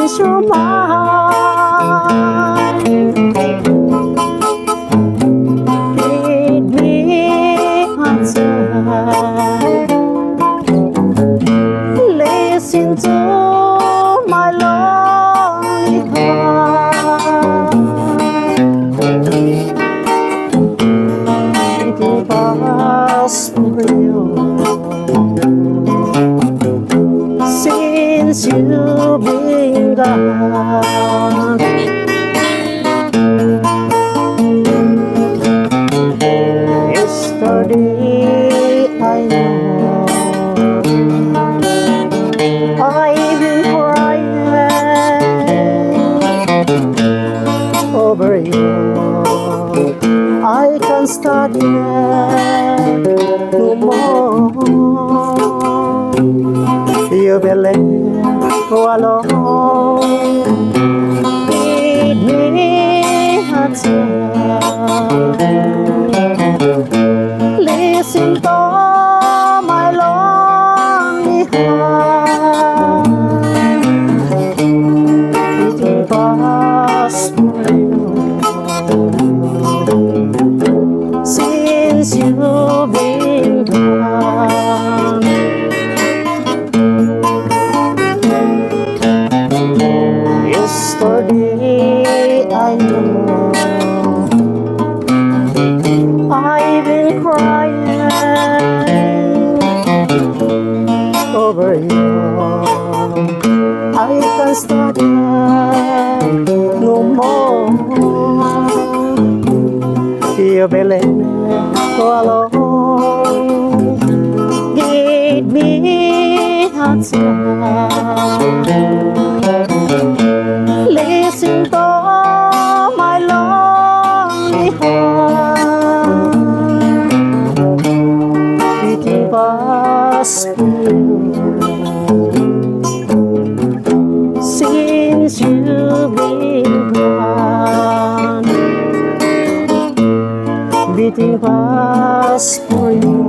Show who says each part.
Speaker 1: since you're mine. Give me a time. Listen to my lonely heart. It will pass for you since you've been gone. Yesterday I know I've been crying over you. I can't study no more. You will left alone. Give me a time. Listen to my lonely heart. It will pass for you since you've been gone. Yesterday I know I've been crying over you. I can't study no more. You will left alone. Give me a time. Listen to my lonely heart. It will pass since you've been gone. It will pass for you